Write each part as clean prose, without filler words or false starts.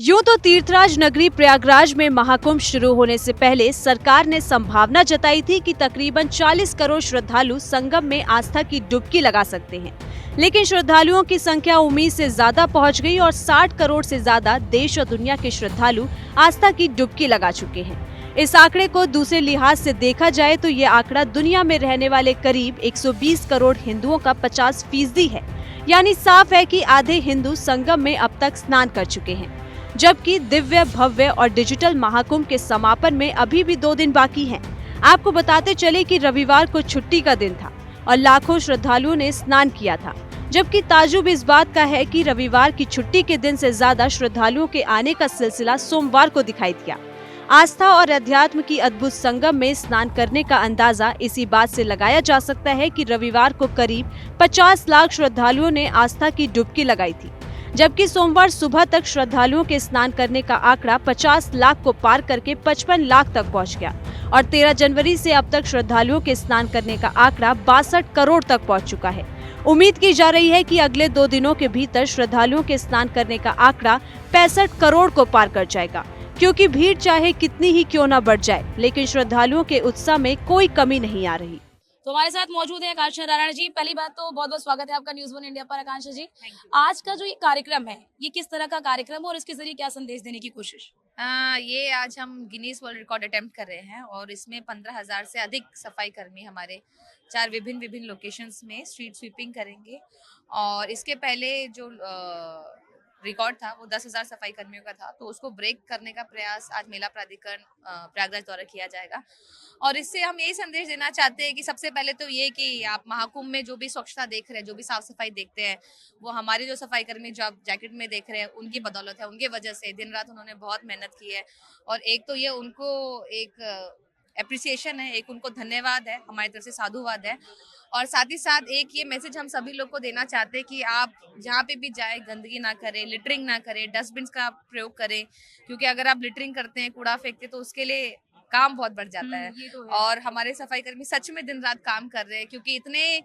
यूं तो तीर्थराज नगरी प्रयागराज में महाकुंभ शुरू होने से पहले सरकार ने संभावना जताई थी कि तकरीबन 40 करोड़ श्रद्धालु संगम में आस्था की डुबकी लगा सकते हैं। लेकिन श्रद्धालुओं की संख्या उम्मीद से ज्यादा पहुंच गई और 60 करोड़ से ज्यादा देश और दुनिया के श्रद्धालु आस्था की डुबकी लगा चुके हैं। इस आंकड़े को दूसरे लिहाज से देखा जाए तो ये आंकड़ा दुनिया में रहने वाले करीब 120 करोड़ हिंदुओं का 50% है। यानी साफ है कि आधे हिंदू संगम में अब तक स्नान कर चुके हैं, जबकि दिव्य, भव्य और डिजिटल महाकुंभ के समापन में अभी भी 2 दिन बाकी हैं। आपको बताते चले कि रविवार को छुट्टी का दिन था और लाखों श्रद्धालुओं ने स्नान किया था, जबकि ताजुब इस बात का है कि रविवार की छुट्टी के दिन से ज्यादा श्रद्धालुओं के आने का सिलसिला सोमवार को दिखाई दिया। आस्था और अध्यात्म की अद्भुत संगम में स्नान करने का अंदाजा इसी बात से लगाया जा सकता है कि रविवार को करीब 50 लाख श्रद्धालुओं ने आस्था की डुबकी लगाई थी, जबकि सोमवार सुबह तक श्रद्धालुओं के स्नान करने का आंकड़ा 50 लाख को पार करके 55 लाख तक पहुंच गया और 13 जनवरी से अब तक श्रद्धालुओं के स्नान करने का आंकड़ा 62 करोड़ तक पहुंच चुका है। उम्मीद की जा रही है कि अगले 2 दिनों के भीतर श्रद्धालुओं के स्नान करने का आंकड़ा 65 करोड़ को पार कर जाएगा, क्योंकि भीड़ चाहे कितनी ही क्यों न बढ़ जाए, लेकिन श्रद्धालुओं के उत्साह में कोई कमी नहीं आ रही। तो हमारे साथ मौजूद है आकांक्षा राणा जी। पहली बात तो बहुत बहुत स्वागत है आपका न्यूज़ 1 इंडिया पर आकांक्षा जी। आज का जो ये कार्यक्रम है, ये किस तरह का कार्यक्रम है और इसके जरिए क्या संदेश देने की कोशिश? ये आज हम गिनीज वर्ल्ड रिकॉर्ड अटेम्प्ट कर रहे हैं और इसमें 15,000 से अधिक सफाई कर्मी हमारे 4 विभिन्न लोकेशंस में स्ट्रीट स्वीपिंग करेंगे। और इसके पहले जो रिकॉर्ड था वो 10,000 सफाई कर्मियों का था, तो उसको ब्रेक करने का प्रयास आज मेला प्राधिकरण प्रयागराज द्वारा किया जाएगा। और इससे हम यही संदेश देना चाहते हैं कि सबसे पहले तो ये कि आप महाकुंभ में जो भी स्वच्छता देख रहे हैं, जो भी साफ सफाई देखते हैं, वो हमारे जो सफाई कर्मी जो आप जैकेट में देख रहे हैं उनकी बदौलत है, उनके वजह से दिन रात उन्होंने बहुत मेहनत की है। और एक तो ये उनको एक एप्रिसिएशन है, एक उनको धन्यवाद है, हमारी तरफ से साधुवाद है। और साथ ही साथ एक ये मैसेज हम सभी लोग को देना चाहते हैं कि आप जहाँ पे भी जाए गंदगी ना करें, लिटरिंग ना करें, डस्टबिन का प्रयोग करें, क्योंकि अगर आप लिटरिंग करते हैं, कूड़ा फेंकते हैं, तो उसके लिए काम बहुत बढ़ जाता है। तो है। और हमारे सफाई कर्मी सच में दिन रात काम कर रहे हैं, क्योंकि इतने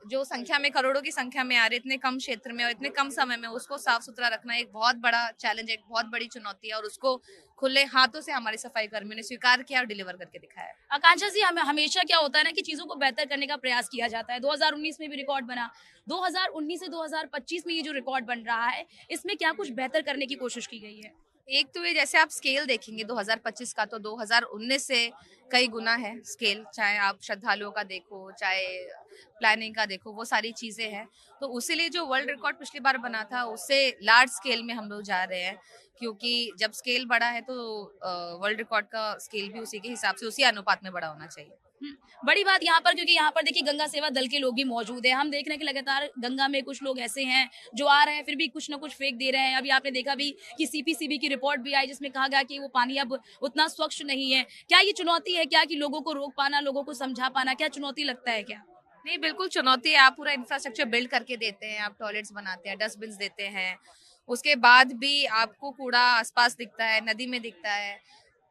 जो संख्या में, करोड़ों की संख्या में आ रहे, इतने कम क्षेत्र में और इतने कम समय में उसको साफ सुथरा रखना एक बहुत बड़ा चैलेंज है, एक बहुत बड़ी चुनौती है। और उसको खुले हाथों से हमारे सफाई कर्मियों ने स्वीकार किया और डिलीवर करके दिखाया। आकांक्षा जी, हमें हमेशा क्या होता है ना कि चीजों को बेहतर करने का प्रयास किया जाता है। 2019 में भी रिकॉर्ड बना, 2019 से 2025 में ये जो रिकॉर्ड बन रहा है, इसमें क्या कुछ बेहतर करने की कोशिश की गई है? एक तो ये जैसे आप स्केल देखेंगे 2025 का, तो 2019 से कई गुना है स्केल, चाहे आप श्रद्धालुओं का देखो, चाहे प्लानिंग का देखो, वो सारी चीजें हैं। तो उसीलिए जो वर्ल्ड रिकॉर्ड पिछली बार बना था उससे लार्ज स्केल में हम लोग जा रहे हैं, क्योंकि जब स्केल बड़ा है तो वर्ल्ड रिकॉर्ड का स्केल भी उसी के हिसाब से, उसी अनुपात में बड़ा होना चाहिए। बड़ी बात यहाँ पर, क्योंकि यहाँ पर देखिए गंगा सेवा दल के लोग भी मौजूद है। हम देख रहे हैं कि लगातार गंगा में कुछ लोग ऐसे हैं जो आ रहे हैं फिर भी कुछ ना कुछ फेंक दे रहे हैं। अभी आपने देखा भी कि सीपीसीबी की रिपोर्ट भी आई जिसमें कहा गया कि वो पानी अब उतना स्वच्छ नहीं है। क्या ये चुनौती है क्या कि लोगों को रोक पाना, लोगों को समझा पाना, क्या चुनौती लगता है क्या? नहीं, बिल्कुल चुनौती है। आप पूरा इंफ्रास्ट्रक्चर बिल्ड करके देते हैं, आप टॉयलेट्स बनाते हैं, डस्टबिन देते हैं, उसके बाद भी आपको कूड़ा आसपास दिखता है, नदी में दिखता है।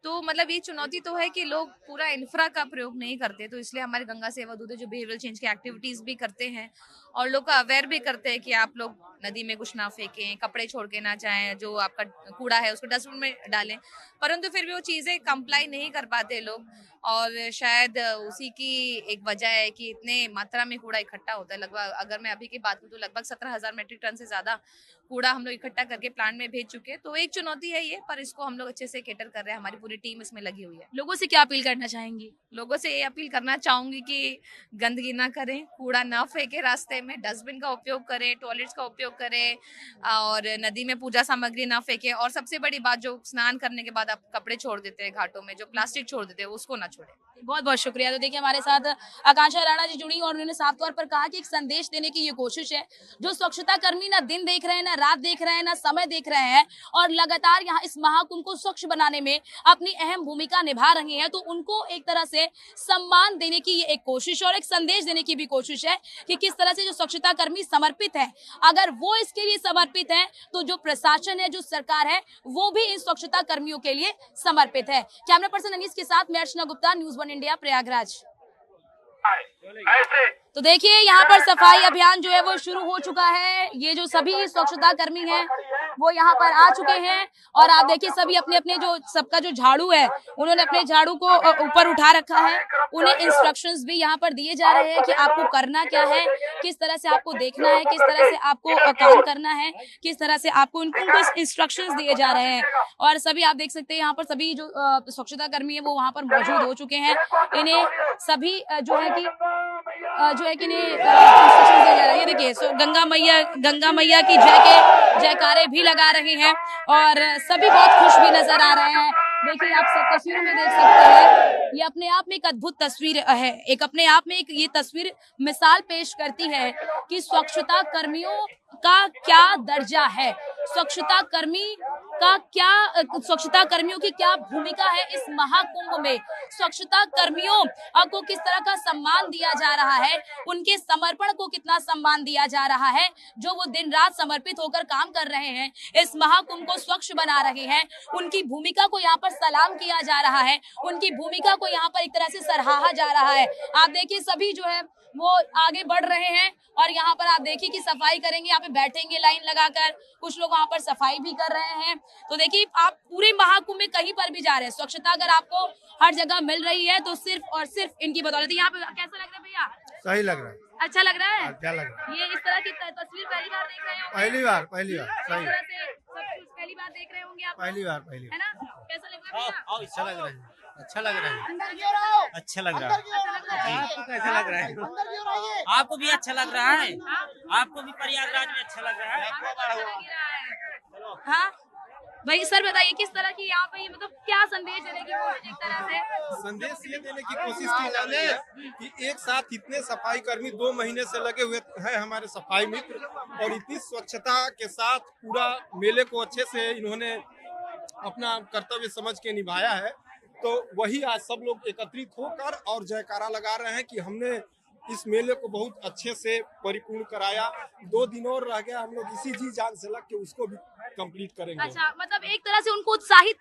तो मतलब ये चुनौती तो है कि लोग पूरा इंफ्रा का प्रयोग नहीं करते। तो इसलिए हमारे गंगा सेवा दूत जो बिहेवियरल चेंज की एक्टिविटीज भी करते हैं और लोग को अवेयर भी करते हैं कि आप लोग नदी में कुछ ना फेंकें, कपड़े छोड़ के ना जाएं, जो आपका कूड़ा है उसको डस्टबिन में डालें। परंतु फिर भी वो चीज़ें कंप्लाई नहीं कर पाते लोग, और शायद उसी की एक वजह है कि इतने मात्रा में कूड़ा इकट्ठा होता है। लगभग अगर मैं अभी की बात करूँ तो लगभग 17,000 मीट्रिक टन से ज़्यादा कूड़ा हम लोग इकट्ठा करके प्लांट में भेज चुके हैं। तो एक चुनौती है ये, पर इसको हम लोग अच्छे से कैटर कर रहे हैं, हमारी पूरी टीम इसमें लगी हुई है। लोगों से क्या अपील करना चाहेंगी? लोगों से ये अपील करना चाहूंगी कि गंदगी ना करें, कूड़ा ना फेंके रास्ते में, डस्टबिन का उपयोग करें, टॉयलेट्स का उपयोग करें और नदी में पूजा सामग्री ना फेंके। और सबसे बड़ी बात, जो स्नान करने के बाद आप कपड़े छोड़ देते हैं घाटों में, जो प्लास्टिक छोड़ देते हैं, उसको ना छोड़े। बहुत बहुत शुक्रिया। तो देखिए हमारे साथ आकांक्षा राणा जी जुड़ी और उन्होंने साफ तौर पर कहा कि एक संदेश देने की ये कोशिश है। जो स्वच्छता कर्मी ना दिन देख रहे हैं, ना रात देख रहे हैं, ना समय देख रहे हैं और लगातार यहाँ इस महाकुंभ को स्वच्छ बनाने में अपनी अहम भूमिका निभा रहे हैं, तो उनको एक तरह से सम्मान देने की ये एक कोशिश और एक संदेश देने की भी कोशिश है कि किस तरह से जो स्वच्छता कर्मी समर्पित है, अगर वो इसके लिए समर्पित है तो जो प्रशासन है, जो सरकार है, वो भी इन स्वच्छता कर्मियों के लिए समर्पित है। कैमरा पर्सन अनीस के साथ मैं अर्चना गुप्ता, न्यूज़ 1 इंडिया, प्रयागराज। तो देखिए यहाँ पर सफाई अभियान जो है वो शुरू हो चुका है। ये जो सभी स्वच्छता कर्मी हैं वो यहाँ पर आ चुके हैं और आप देखिए सभी अपने अपने जो सबका जो झाड़ू है उन्होंने अपने झाड़ू को ऊपर उठा रखा है। उन्हें इंस्ट्रक्शंस भी यहाँ पर दिए जा रहे हैं कि आपको करना क्या है, किस तरह से आपको देखना है, किस तरह से आपको काम करना है, किस तरह से आपको उनको इंस्ट्रक्शंस दिए जा रहे हैं। और सभी आप देख सकते हैं यहाँ पर सभी जो स्वच्छता कर्मी है वो वहाँ पर मौजूद हो चुके हैं। इन्हें सभी जो है कि इंस्ट्रक्शंस दिए जा रहे हैं। ये देखिए गंगा मैया की जयकारे भी लगा रहे हैं और सभी बहुत खुश भी नजर आ रहे हैं। देखिए आप सब तस्वीर में देख सकते हैं, ये अपने आप में एक अद्भुत तस्वीर है। एक अपने आप में एक ये तस्वीर मिसाल पेश करती है कि स्वच्छता कर्मियों का क्या दर्जा है, स्वच्छता कर्मियों की क्या भूमिका है इस महाकुंभ में, स्वच्छता कर्मियों को किस तरह का सम्मान दिया जा रहा है, उनके समर्पण को कितना सम्मान दिया जा रहा है, जो वो दिन रात समर्पित होकर काम कर रहे हैं, इस महाकुंभ को स्वच्छ बना रहे हैं, उनकी भूमिका को यहाँ पर सलाम किया जा रहा है, उनकी भूमिका को यहाँ पर एक तरह से सराहा जा रहा है। आप देखिए सभी जो है वो आगे बढ़ रहे हैं और यहाँ पर आप देखिए कि सफाई करेंगे, यहाँ पे बैठेंगे लाइन लगाकर, कुछ लोग वहाँ पर सफाई भी कर रहे हैं। तो देखिए आप पूरे महाकुंभ में कहीं पर भी जा रहे हैं, स्वच्छता अगर आपको हर जगह मिल रही है तो सिर्फ और सिर्फ इनकी बदौलत। यहाँ पे कैसा लग रहा है भैया? सही लग रहा है। अच्छा लग रहा है? क्या लग रहा है? ये इस तरह की तस्वीर पहली बार देख रहे हो? पहली बार सही। पहली बार देख रहे होंगे आप? पहली बार है ना? कैसा लग रहा है भैया? अच्छा लग रहा है। अच्छा लग रहा है। अंदर क्यों रहो? अच्छा लग रहा है। आपको कैसा लग रहा है? आपको भी अच्छा लग रहा है? आपको भी प्रयागराज में अच्छा लग रहा है? हाँ भाई सर बताइए किस तरह की यहाँ पे मतलब क्या संदेश देने की कोशिश एक तरह से? संदेश ये देने की कोशिश की जा रही है कि एक साथ इतने सफाई कर्मी 2 महीने से लगे हुए हैं हमारे सफाई मित्र और इतनी स्वच्छता के साथ पूरा मेले को अच्छे से इन्होंने अपना कर्तव्य समझ के निभाया है। तो वही आज सब लोग एकत्रित होकर और जयकारा लगा रहे हैं कि हमने इस मेले को बहुत अच्छे से परिपूर्ण कराया। 2 दिन और रह गया, हम लोग इसी जी जान से लग के उसको भी कंप्लीट करेंगे। अच्छा मतलब एक तरह से उनको उत्साहित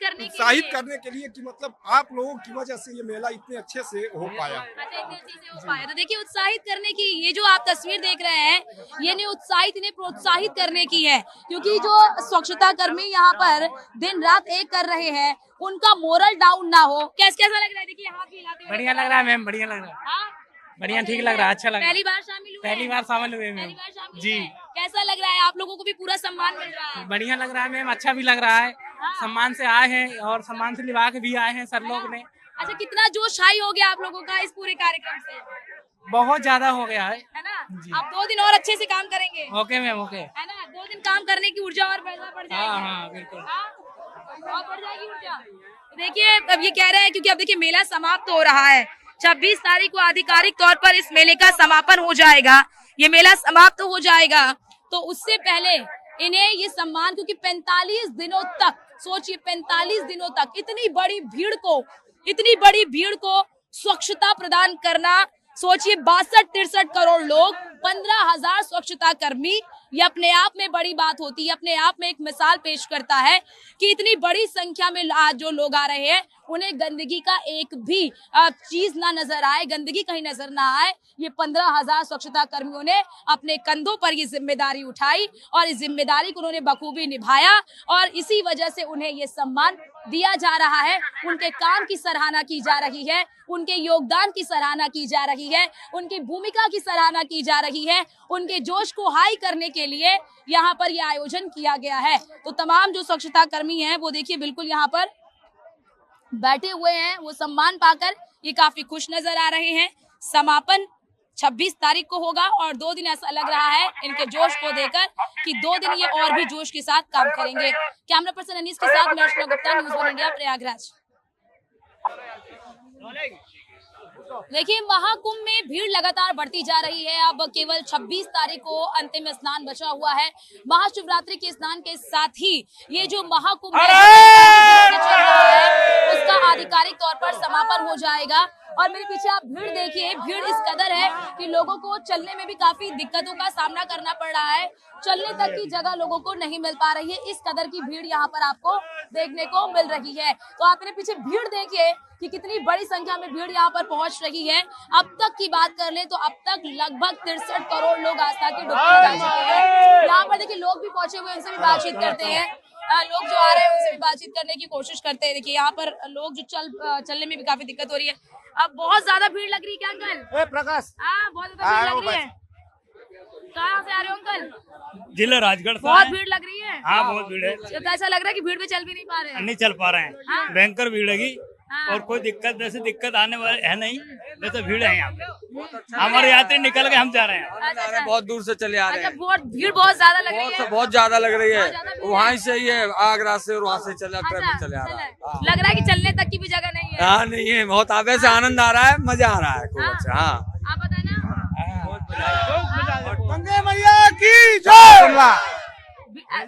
करने के लिए कि मतलब आप लोगों की वजह से ये मेला इतने अच्छे से हो पाया। अच्छा इतनी अच्छे से हो पाया। तो देखिए उत्साहित करने की ये जो आप तस्वीर देख रहे हैं ये इन्हें प्रोत्साहित करने की है, क्योंकि जो स्वच्छता कर्मी यहाँ पर दिन रात एक कर रहे हैं उनका मोरल डाउन ना हो। कैसा लग रहा है? देखिए हाथ हिलाते हुए बढ़िया लग रहा है मैम, बढ़िया लग रहा है। हाँ? बढ़िया ठीक लग रहा है, अच्छा लग रहा है। पहली बार शामिल हुए? पहली बार शामिल हुए मैम जी। कैसा लग रहा है? आप लोगों को भी पूरा सम्मान मिल रहा है? बढ़िया लग रहा है मैम, अच्छा भी लग रहा है। सम्मान से आए हैं और सम्मान से निभा के भी आए हैं सर लोग ने। अच्छा कितना जोश हाई हो गया आप लोगों का इस पूरे कार्यक्रम से? बहुत ज्यादा हो गया है ना? जी। आप 2 दिन और अच्छे से काम करेंगे? Okay ma'am okay. है ना? 2 दिन काम करने की ऊर्जा और बढ़ जाएगी। हाँ बिल्कुल और बढ़ जाएगी ऊर्जा। देखिए अब ये कह रहे हैं क्योंकि अब देखिए मेला समाप्त हो रहा है, 26 तारीख को आधिकारिक तौर पर इस मेले का समापन हो जाएगा, ये मेला समाप्त हो जाएगा। तो उससे पहले इन्हें ये सम्मान, क्योंकि 45 दिनों तक सोचिए 45 दिनों तक इतनी बड़ी भीड़ को स्वच्छता प्रदान करना, सोचिए 62-63 करोड़ लोग, 15,000 स्वच्छता कर्मी, ये अपने आप में बड़ी बात होती है, अपने आप में एक मिसाल पेश करता है कि इतनी बड़ी संख्या में आज जो लोग आ रहे हैं उन्हें गंदगी का एक भी चीज ना नजर आए, गंदगी कहीं नजर ना आए। ये 15,000 स्वच्छता कर्मियों ने अपने कंधों पर ये जिम्मेदारी उठाई और इस जिम्मेदारी को उन्होंने बखूबी निभाया और इसी वजह से उन्हें ये सम्मान दिया जा रहा है। उनके काम की सराहना की जा रही है, उनके योगदान की सराहना की जा रही है, उनकी भूमिका की सराहना की जा रही है, उनके जोश को हाई करने के लिए यहाँ पर यह आयोजन किया गया है। तो तमाम जो स्वच्छता कर्मी हैं वो देखिए बिल्कुल यहाँ पर बैठे हुए हैं, वो सम्मान पाकर ये काफी खुश नजर आ रहे हैं। समापन 26 तारीख को होगा और 2 दिन ऐसा लग रहा है इनके जोश को देखकर कि 2 दिन ये और भी जोश के साथ काम करेंगे। कैमरा पर्सन अनीस के साथ मैं अर्चना गुप्ता, न्यूज़ 1 इंडिया, प्रयागराज। देखिए महाकुंभ में भीड़ लगातार बढ़ती जा रही है। अब केवल 26 तारीख को अंतिम स्नान बचा हुआ है। महाशिवरात्रि के स्नान के साथ ही ये जो महाकुंभ चल रहा है उसका आधिकारिक तौर पर समापन हो जाएगा। और मेरे पीछे आप भीड़ देखिए, भीड़ इस कदर है कि लोगों को चलने में भी काफी दिक्कतों का सामना करना पड़ रहा है। चलने तक की जगह लोगों को नहीं मिल पा रही है, इस कदर की भीड़ यहाँ पर आपको देखने को मिल रही है। तो आप मेरे पीछे भीड़ देखिए कि कितनी बड़ी संख्या में भीड़ यहाँ पर पहुंच रही है। अब तक की बात कर ले तो अब तक लगभग 63 करोड़ लोग आस्था की डुबकी लगा चुके हैं। यहाँ पर देखिए लोग भी पहुंचे हुए, उनसे भी बातचीत करते हैं। लोग जो आ रहे हैं उनसे भी बातचीत करने की कोशिश करते हैं। देखिए यहाँ पर लोग जो चलने में भी काफी दिक्कत हो रही है। अब बहुत ज्यादा भीड़ लग रही है क्या अंकल? प्रकाश, हाँ, बहुत ज्यादा भीड़ लग रही है। कहाँ से आ रहे हो अंकल? जिला राजगढ़ से बहुत हैं। भीड़ लग रही है। हाँ, बहुत भीड़ है। तो ऐसा लग रहा है कि भीड़ में चल भी नहीं पा रहे हैं। नहीं चल पा रहे हैं, हाँ। भयंकर भीड़ लगी। हाँ। और कोई दिक्कत आने वाली है नहीं, तो भीड़ है यहाँ पे। हमारे यात्री निकल के हम जा रहे हैं। अच्छा, बहुत दूर से चले आ रहे हैं। बहुत भीड़ बहुत ज्यादा लग रही है। बहुत ज्यादा लग रही बहुत ज्यादा है। भीड़ वहाँ से ही है, आगरा से और वहाँ से चले अच्छा, ट्रेन चले आ रहा है। लग रहा है कि चलने तक की भी जगह नहीं है। हाँ, नहीं है, बहुत आगे से आनंद आ रहा है, मजा आ रहा है खूब हाँ। अच्छा। हाँ, आप बताए ना।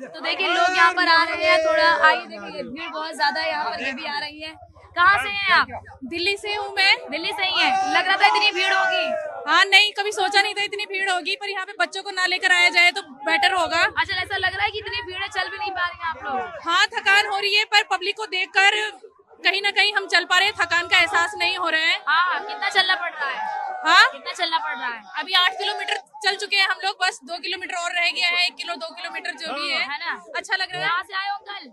तो देखिए लोग यहाँ पर आ रहे हैं, थोड़ा आइए देखिए भीड़ बहुत ज्यादा है यहाँ पर, ये भी आ रही है। कहाँ से हैं आप? दिल्ली से हूँ मैं। दिल्ली से ही है। लग रहा था इतनी भीड़ होगी। हाँ, नहीं, कभी सोचा नहीं था इतनी भीड़ होगी, पर यहाँ पे बच्चों को ना लेकर आया जाए तो बेटर होगा। अच्छा, ऐसा लग रहा है कि इतनी भीड़ है, चल भी नहीं पा रही हैं आप लोग। हाँ, थकान हो रही है, पर पब्लिक को देखकर कहीं ना कहीं हम चल पा रहे हैं, थकान का एहसास नहीं हो रहा है। हाँ, कितना चलना पड़ रहा है? हाँ, कितना चलना पड़ रहा है? अभी 8 किलोमीटर चल चुके हैं हम लोग, बस 2 किलोमीटर और रह गया है। 2 किलोमीटर जो भी है ना? अच्छा लग रहा है। कहाँ से आए हो अंकल?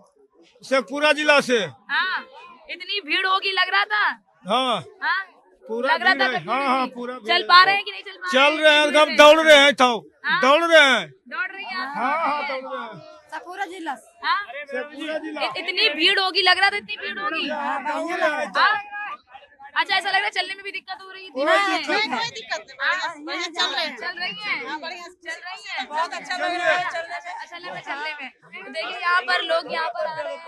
शेखपुरा जिला से। हाँ, इतनी भीड़ होगी लग रहा था। हाँ, हाँ, पूरा लग रहा भीड़ था है। कि हाँ, हाँ, पूरा भीड़ चल है। पा रहे हैं कि नहीं चल पा चल रहे हैं, अब दौड़ रहे हैं, दौड़ रहे हैं। दौड़ रही हैं। हाँ, हाँ, दौड़ रहे हैं। पूरा जिला। हाँ? शेखपुरा जिला। इतनी भीड़ होगी, लग रहा था इतनी भीड़ होगी। हाँ? अच्छा, ऐसा लग रहा है चलने में भी दिक्कत हो रही थी। कोई दिक्कत नहीं। हाँ, चल रही है। चल रही है। बहुत अच्छा लग रहा है चलने में। अच्छा लग रहा है चलने में। तो देखिए यहाँ पर लोग यहाँ पर आ रहे हैं।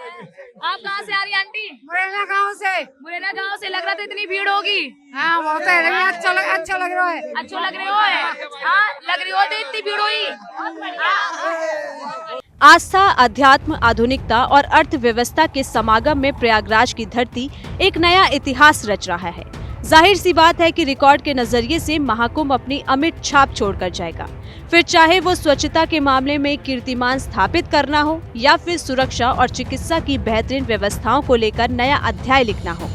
आप कहाँ से आ रही हैं आंटी? मुरैना गाँव से। मुरैना गाँव से। लग रहा था इतनी भीड़ होगी। हाँ, बहुत अच्छा लग रहा है। अच्छा लग रहे हो? हाँ, लग रही हो तो इतनी भीड़ हुई। आस्था, अध्यात्म, आधुनिकता और अर्थव्यवस्था के समागम में प्रयागराज की धरती एक नया इतिहास रच रहा है। जाहिर सी बात है कि रिकॉर्ड के नजरिए से महाकुंभ अपनी अमिट छाप छोड़कर जाएगा। फिर चाहे वो स्वच्छता के मामले में कीर्तिमान स्थापित करना हो या फिर सुरक्षा और चिकित्सा की बेहतरीन व्यवस्थाओं को लेकर नया अध्याय लिखना हो।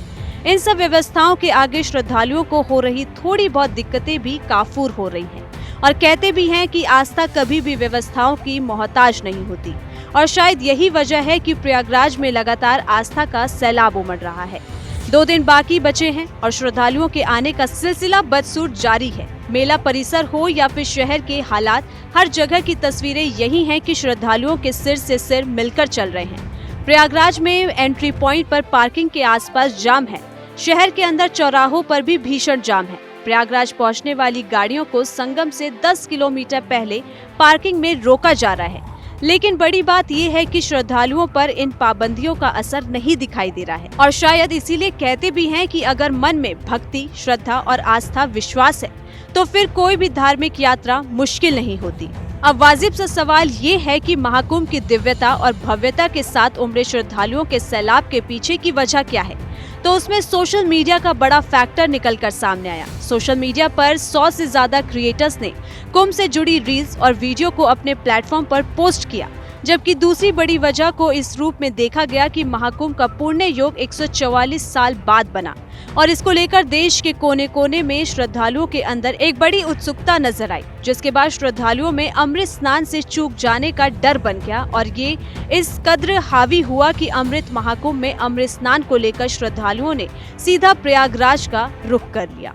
इन सब व्यवस्थाओं के आगे श्रद्धालुओं को हो रही थोड़ी बहुत दिक्कतें भी काफूर हो रही हैं। और कहते भी हैं कि आस्था कभी भी व्यवस्थाओं की मोहताज नहीं होती। और शायद यही वजह है कि प्रयागराज में लगातार आस्था का सैलाब उमड़ रहा है। 2 दिन बाकी बचे हैं और श्रद्धालुओं के आने का सिलसिला बदसूर जारी है। मेला परिसर हो या फिर शहर के हालात, हर जगह की तस्वीरें यही हैं कि श्रद्धालुओं के सिर से सिर मिलकर चल रहे हैं। प्रयागराज में एंट्री पॉइंट पर पार्किंग के आसपास जाम है। शहर के अंदर चौराहों पर भी भीषण जाम है। प्रयागराज पहुंचने वाली गाड़ियों को संगम से 10 किलोमीटर पहले पार्किंग में रोका जा रहा है। लेकिन बड़ी बात यह है कि श्रद्धालुओं पर इन पाबंदियों का असर नहीं दिखाई दे रहा है। और शायद इसीलिए कहते भी हैं कि अगर मन में भक्ति, श्रद्धा और आस्था, विश्वास है तो फिर कोई भी धार्मिक यात्रा मुश्किल नहीं होती। अब वाजिब सा सवाल ये है कि महाकुंभ की दिव्यता और भव्यता के साथ उमड़े श्रद्धालुओं के सैलाब के पीछे की वजह क्या है? तो उसमें सोशल मीडिया का बड़ा फैक्टर निकलकर सामने आया। सोशल मीडिया पर 100 से ज्यादा क्रिएटर्स ने कुंभ से जुड़ी रील्स और वीडियो को अपने प्लेटफॉर्म पर पोस्ट किया। जबकि दूसरी बड़ी वजह को इस रूप में देखा गया कि महाकुंभ का पुण्य योग 144 साल बाद बना और इसको लेकर देश के कोने कोने में श्रद्धालुओं के अंदर एक बड़ी उत्सुकता नजर आई, जिसके बाद श्रद्धालुओं में अमृत स्नान से चूक जाने का डर बन गया और ये इस कद्र हावी हुआ कि अमृत महाकुंभ में अमृत स्नान को लेकर श्रद्धालुओं ने सीधा प्रयागराज का रुख कर लिया।